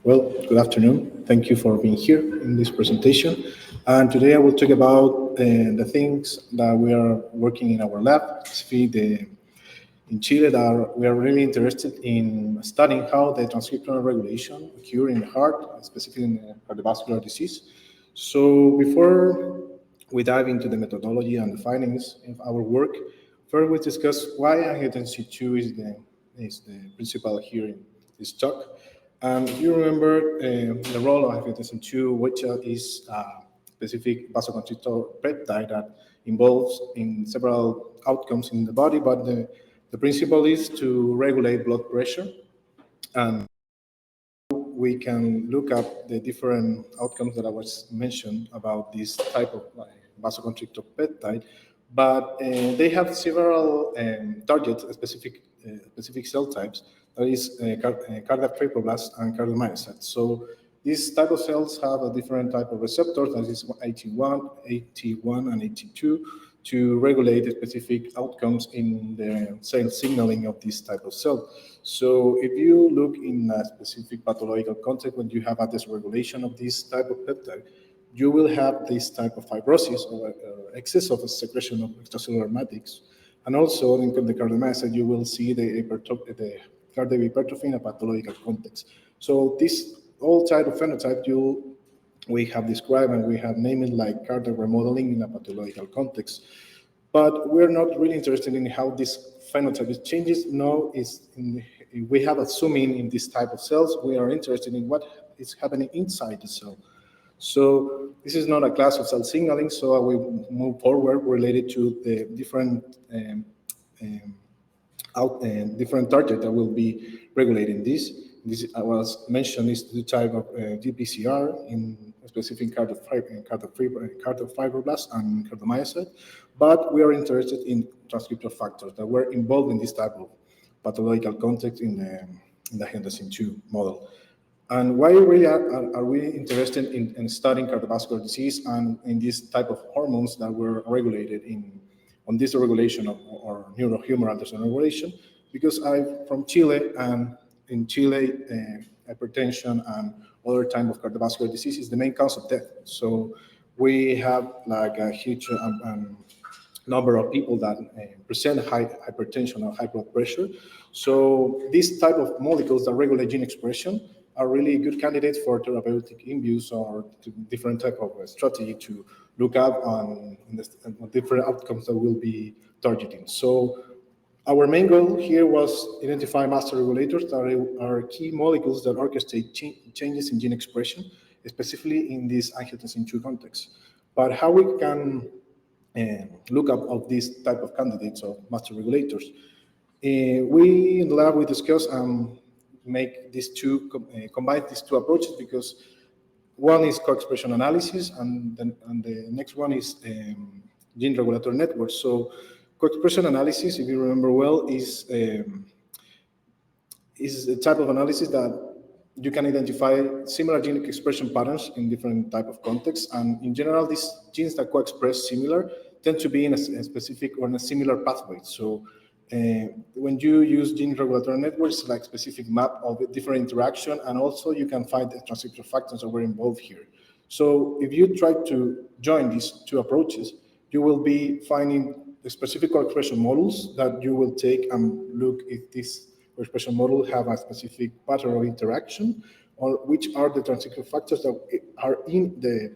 Well, good afternoon. Thank you for being here in this presentation. And today I will talk about the things that we are working in our lab, specifically in Chile, that we are really interested in studying how the transcriptional regulation occur in the heart, specifically in cardiovascular disease. So before we dive into the methodology and the findings of our work, first we discuss why angiotensin 2 is the principal here in this talk. If you remember the role of angiotensin 2, which is a specific vasoconstrictor peptide that involves in several outcomes in the body, but the principle is to regulate blood pressure, and we can look up the different outcomes that I was mentioned about this type of vasoconstrictor peptide, but they have several targets, specific cell types, that is cardiac fibroblasts and cardiomyocytes. So these type of cells have a different type of receptors, that is AT1, and AT2, to regulate the specific outcomes in the cell signaling of this type of cell. So if you look in a specific pathological context, when you have a dysregulation of this type of peptide, you will have this type of fibrosis or excess of secretion of extracellular matrix. And also in the cardiomyocyte, you will see the cardiac hypertrophy in a pathological context. So this all type of phenotype we have described and we have named it like cardiac remodeling in a pathological context. But we're not really interested in how this phenotype changes. No, we have assuming in this type of cells, we are interested in what is happening inside the cell. So this is not a class of cell signaling, so I will move forward related to the different different target that will be regulating this. This I was mentioned is the type of GPCR in specific cardiofibroblast and cardiomyocyte, but we are interested in transcriptor factors that were involved in this type of pathological context in the angiotensin 2 model. And why really are we interested in studying cardiovascular disease and in this type of hormones that were regulated on this regulation or neurohumoral dysregulation? Because I'm from Chile, and in Chile, hypertension and other type of cardiovascular disease is the main cause of death. So we have like a huge number of people that present high hypertension or high blood pressure. So these type of molecules that regulate gene expression are really good candidates for therapeutic use or to different type of strategy to look up on the different outcomes that we'll be targeting. So our main goal here was identify master regulators that are key molecules that orchestrate changes in gene expression, specifically in this angiotensin 2 context. But how we can look up of these type of candidates of master regulators? We in the lab we discuss make these two combine these two approaches, because one is co-expression analysis and the next one is gene regulatory networks. So co-expression analysis, if you remember well, is a type of analysis that you can identify similar gene expression patterns in different type of contexts, and in general, these genes that co-express similar tend to be in a specific or in a similar pathway. So when you use gene regulatory networks, like specific map of different interaction, and also you can find the transcription factors that were involved here. So if you try to join these two approaches, you will be finding the specific co-expression models that you will take and look if this co-expression model have a specific pattern of interaction, or which are the transcription factors that are in the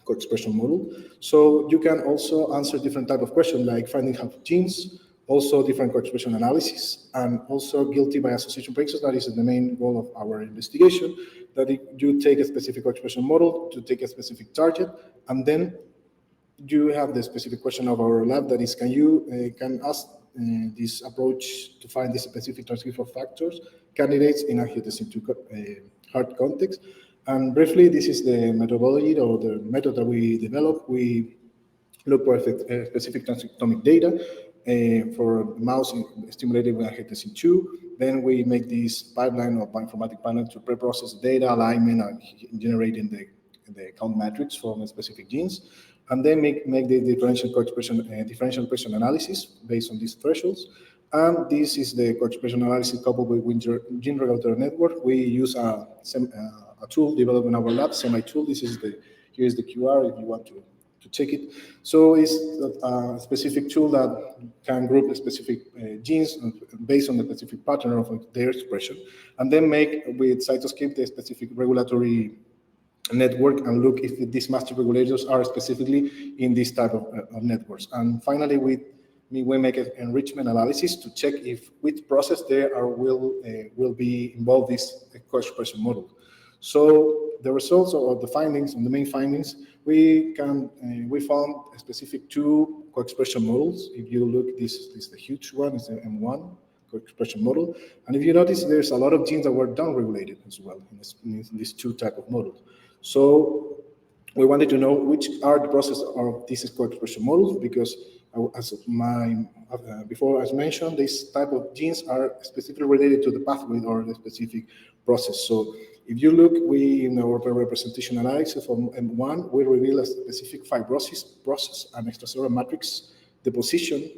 co-expression model. So you can also answer different type of questions like finding half genes, also different co-expression analysis, and also guilty by association predictions. That is the main goal of our investigation, that you take a specific co-expression model to take a specific target, and then you have the specific question of our lab, that is, can you can ask this approach to find the specific transcription factors candidates in angiotensin 2 heart context. And briefly, this is the methodology or the method that we developed. We look for specific transcriptomic data for mouse stimulated with angiotensin 2. Then we make this pipeline or bioinformatic pipeline to pre-process data, alignment, and generating the count matrix from specific genes, and then make the differential co-expression differential expression analysis based on these thresholds. And this is the co-expression analysis coupled with gene regulatory network. We use a tool developed in our lab, semi-tool. Here is the QR if you want to check it. So it's a specific tool that can group specific genes based on the specific pattern of their expression, and then make with cytoscape the specific regulatory network and look if these master regulators are specifically in this type of networks. And finally, we make an enrichment analysis to check if which process there will be involved this co-expression model. So the results or the findings, and the main findings, we found a specific two co-expression models. If you look, this is the huge one, is the M1 co-expression model. And if you notice, there's a lot of genes that were downregulated as well in these two type of models. So we wanted to know which are the process of these co-expression models, because before as mentioned, this type of genes are specifically related to the pathway or the specific process. So if you look, in our representation analysis from M1, we reveal a specific fibrosis process and extracellular matrix deposition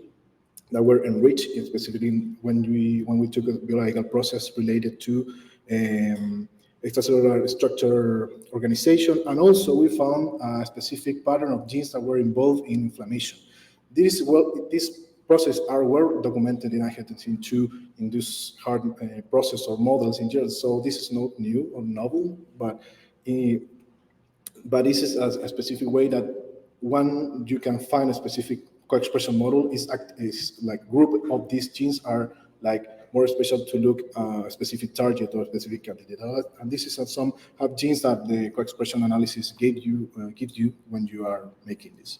that were enriched, specifically when we took a biological process related to extracellular structure organization, and also we found a specific pattern of genes that were involved in inflammation. This process are well documented in angiotensin II induced heart process or models in general. So this is not new or novel, but this is a specific way that you can find a specific co-expression model is like group of these genes are like more special to look a specific target or specific candidate. And this is some have genes that the co-expression analysis gives you when you are making this.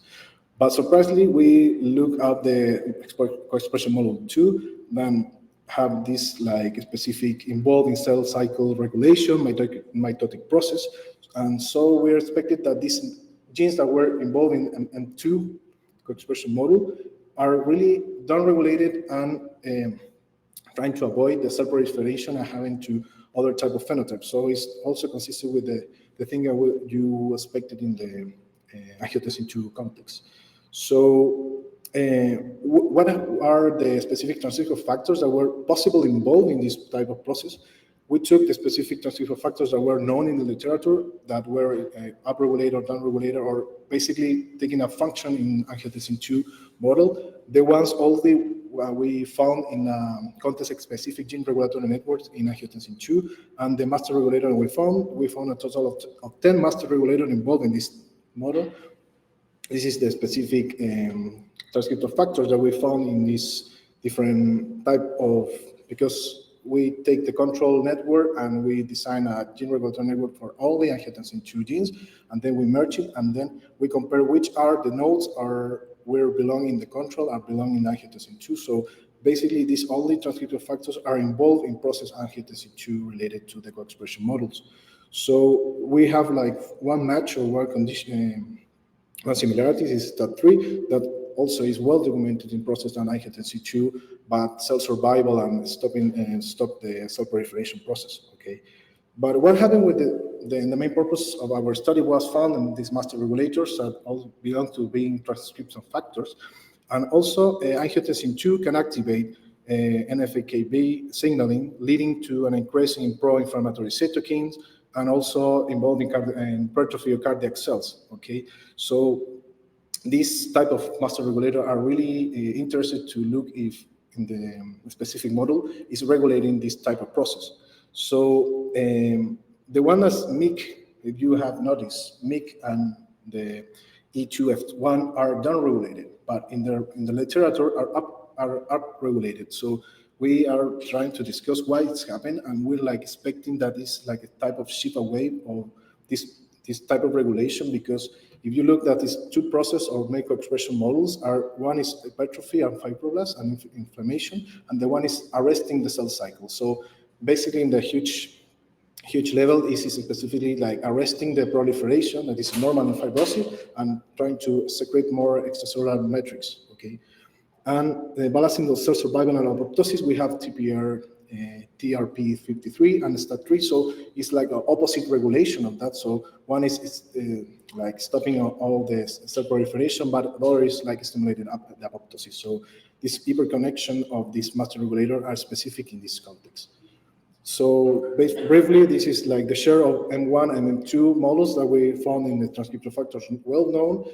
But surprisingly, we look at the co-expression model 2, then have this like specific involved in cell cycle regulation, mitotic process. And so we expected that these genes that were involved in M2 co-expression model are really downregulated and trying to avoid the cell proliferation and having to other type of phenotypes. So it's also consistent with the thing that you expected in the angiotensin II context. So what are the specific transcription factors that were possibly involved in this type of process? We took the specific transcription factors that were known in the literature that were upregulated or downregulated, or basically taking a function in angiotensin II model. The ones only we found in context-specific gene regulatory networks in angiotensin II, and the master regulator we found a total of 10 master regulators involved in this model. This is the specific transcription factors that we found in this different type of, because we take the control network and we design a gene regulatory network for all the angiotensin II genes, and then we merge it, and then we compare which are the nodes where belong in the control and belong in angiotensin II. So basically, these only transcription factors are involved in process angiotensin II related to the co-expression models. So we have like one match or one condition. One similarity is STAT3 that also is well documented in process and angiotensin II, but cell survival and stop the cell proliferation process. Okay, but what happened with the main purpose of our study was found in these master regulators that all belong to being transcription factors, and also angiotensin II can activate NF-κB signaling, leading to an increase in pro-inflammatory cytokines, and also involving hypertrophy of cardiac cells. Okay, so this type of master regulator are really interested to look if in the specific model is regulating this type of process. So the one as MYC, if you have noticed, MYC and the E2F1 are downregulated, but in the literature are upregulated. So we are trying to discuss why it's happened, and we're like expecting that it's like a type of shift away of this type of regulation, because if you look at these two process or co-expression models, one is hypertrophy and fibroblast and inflammation, and the one is arresting the cell cycle. So basically, in the huge level, this is specifically like arresting the proliferation that is normal in fibrosis and trying to secrete more extracellular matrix. Okay. And balancing the cell survival and apoptosis, we have TRP53 and STAT3. So it's like an opposite regulation of that. So one is like stopping all the cell proliferation, but the other is like stimulating the apoptosis. So this hyperconnection of this master regulator are specific in this context. So briefly, this is like the share of M1 and M2 models that we found in the transcription factors well known.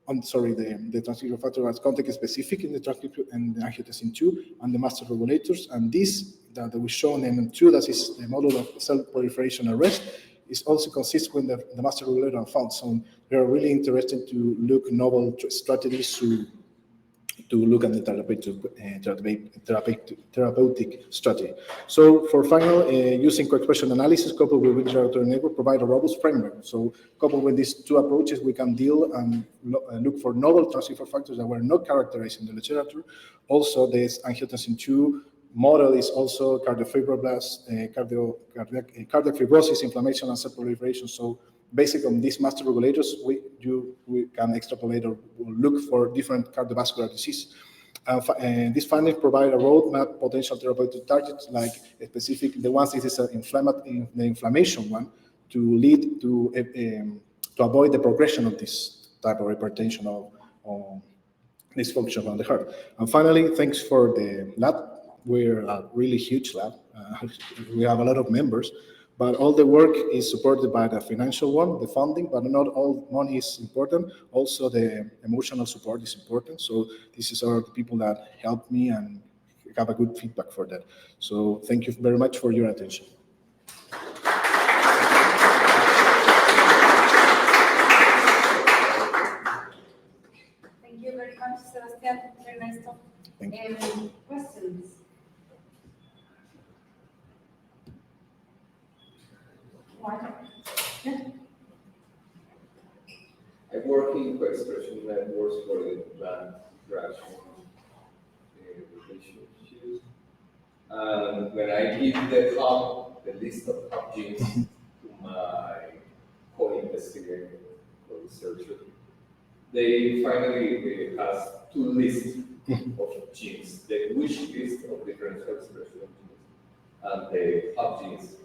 The transcription factor as context specific in the transcription and the angiotensin 2 and the master regulators. And this that we show in M2, that is the model of cell proliferation arrest, is also consistent with the master regulator found. So we are really interested to look novel strategies to look at the therapeutic strategy. So for final, using co-expression analysis coupled with regulatory network provide a robust framework. So coupled with these two approaches, we can deal and look for novel transcription factors that were not characterized in the literature. Also, this angiotensin 2 model is also cardiofibroblasts, cardiac fibrosis, inflammation, and cell proliferation. So basically on these master regulators, we can extrapolate or look for different cardiovascular disease. And these findings provide a roadmap potential therapeutic targets, like specific, the ones this is the inflammation one, to lead to avoid the progression of this type of hypertension or dysfunction on the heart. And finally, thanks for the lab. We're a really huge lab. We have a lot of members. But all the work is supported by the financial one, the funding, but not all money is important. Also, the emotional support is important. So these are the people that help me and have a good feedback for that. So thank you very much for your attention. Thank you very much, Sebastián. Very nice talk. Thank you. Questions? I work in Coexpression networks for the plant interaction relationships. And when I give the list of hub genes to my co-investigator or researcher, they finally have two lists of genes, the wish list of differential expression of genes and the hub genes.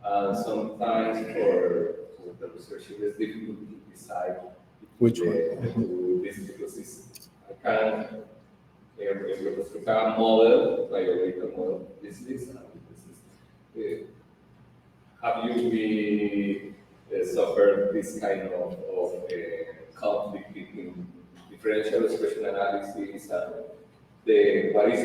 And sometimes for the researcher, it's difficult to decide which one. Because I can replica model, biological model, this list and this list. Have you been suffered this kind of conflict between differential expression analysis and what is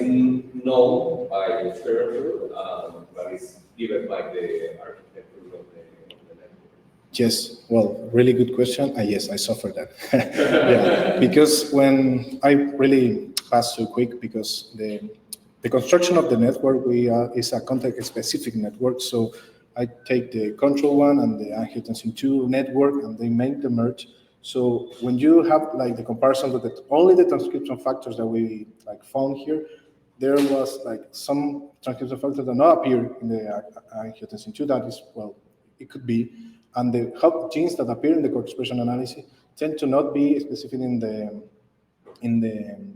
known by the literature and what is given by the architecture of the network? Yes, well, really good question. Yes, I suffered that. Yeah, because when I really passed so quick, because the construction of the network is a context-specific network. So I take the control one and the angiotensin 2 network, and they make the merge. So when you have like the comparison with only the transcription factors that we like found here, there was like some transcription factors that not appear in the angiotensin 2. That is, well, it could be. And the hub genes that appear in the co-expression analysis tend to not be specific in the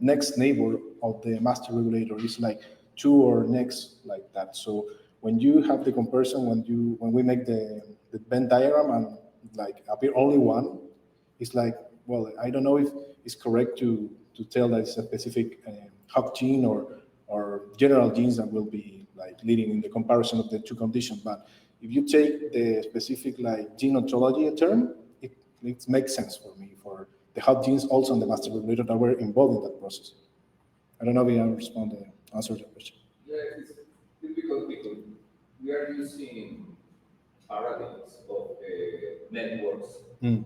next neighbor of the master regulator. It's like 2 or next like that. So when you have the comparison, when we make the Venn diagram and like appear only one, it's like, well, I don't know if it's correct to tell that it's a specific hub gene or general genes that will be like leading in the comparison of the two conditions. But if you take the specific like gene ontology term, it makes sense for me for the hub genes also on the master regulator that were involved in that process. I don't know if I answered the question. Yeah, it's difficult because we are using paradigms of networks in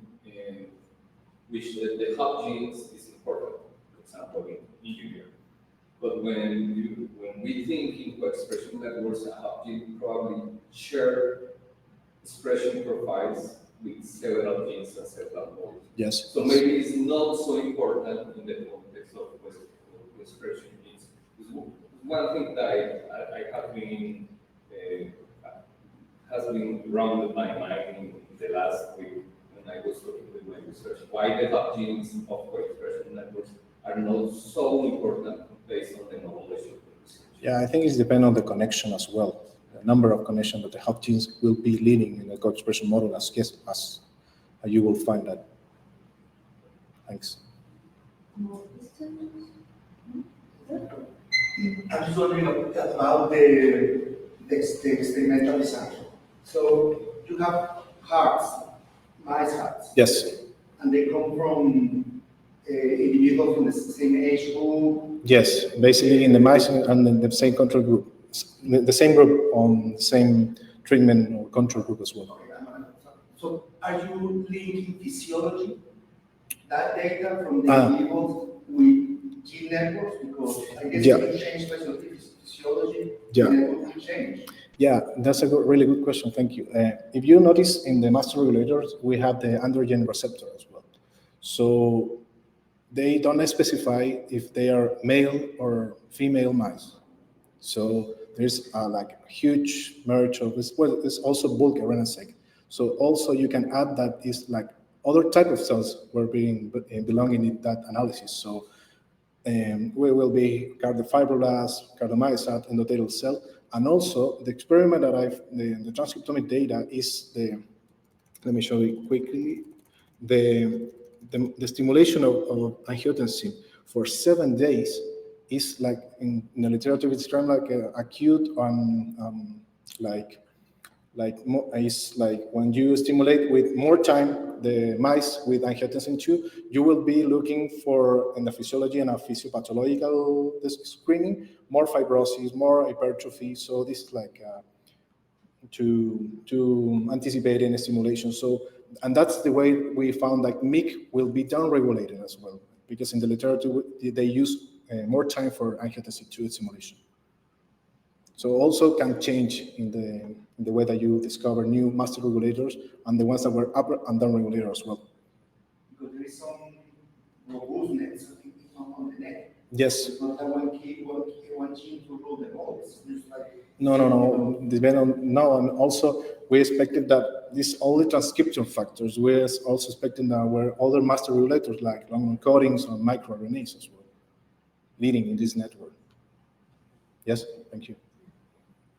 which the hub genes is important, for example, in engineering. But when we think in co-expression networks, a hub gene probably share expression profiles with several genes and several modes. Yes. So maybe it's not so important in the context of expression genes. It's one thing that I have been has been rounded my mind in the last week when I was talking with my research. Why the hub genes of co-expression networks are not so important based on the knowledge of the research? Yeah, I think it depends on the connection as well. The number of connections that the hub genes will be leading in the co-expression model as you will find that. Thanks. More questions? I'm just wondering about the experimental design. So you have hearts, mice hearts, Yes. and they come from individuals from the same age group. Yes, basically in the mice and in the same control group, the same group on the same treatment or control group as well. So are you linking physiology, that data from the Ah. individuals with gene networks? Because I guess Yeah. if you change physiology, Yeah. the network will change. Yeah, that's a really good question. Thank you. If you notice in the master regulators, we have the androgen receptor as well. So they don't specify if they are male or female mice. So there's like a huge merge of this. Well, there's also bulk RNA-seq. So also you can add that is like other type of cells were being belonging in that analysis. So we will be cardiofibroblasts, cardiomyocyte, endothelial cell, and also the experiment that the transcriptomic data is the. Let me show you quickly. The stimulation of angiotensin for 7 days is like in the literature it's termed like acute it's like when you stimulate with more time the mice with angiotensin 2, you will be looking for in the physiology and a physiopathological screening more fibrosis, more hypertrophy. So this is like to anticipate any stimulation. So, and that's the way we found like MIC will be downregulated as well, because in the literature they use more time for angiotensin 2 stimulation. So also can change in the way that you discover new master regulators and the ones that were up and down regulators as well. Because there is some robustness on the neck. Yes. It's not that one gene to rule them all. It's just like No. And also we expected that these all the transcription factors. We're also expecting that were other master regulators like long encodings or microRNAs as well, leading in this network. Yes, thank you.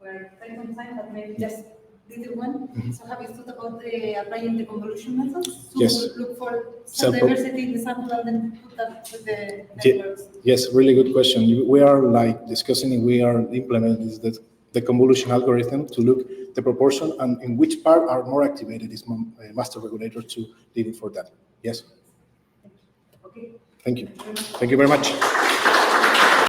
We're tight on time, but maybe just little one. So have you thought about applying the convolution methods to Yes. look for cell diversity in the sample and then put that with the networks? Yes, really good question. We are like discussing, we are implementing the convolution algorithm to look the proportion and in which part are more activated is master regulator to leading for that. Yes. Okay. Thank you. Thank you very much.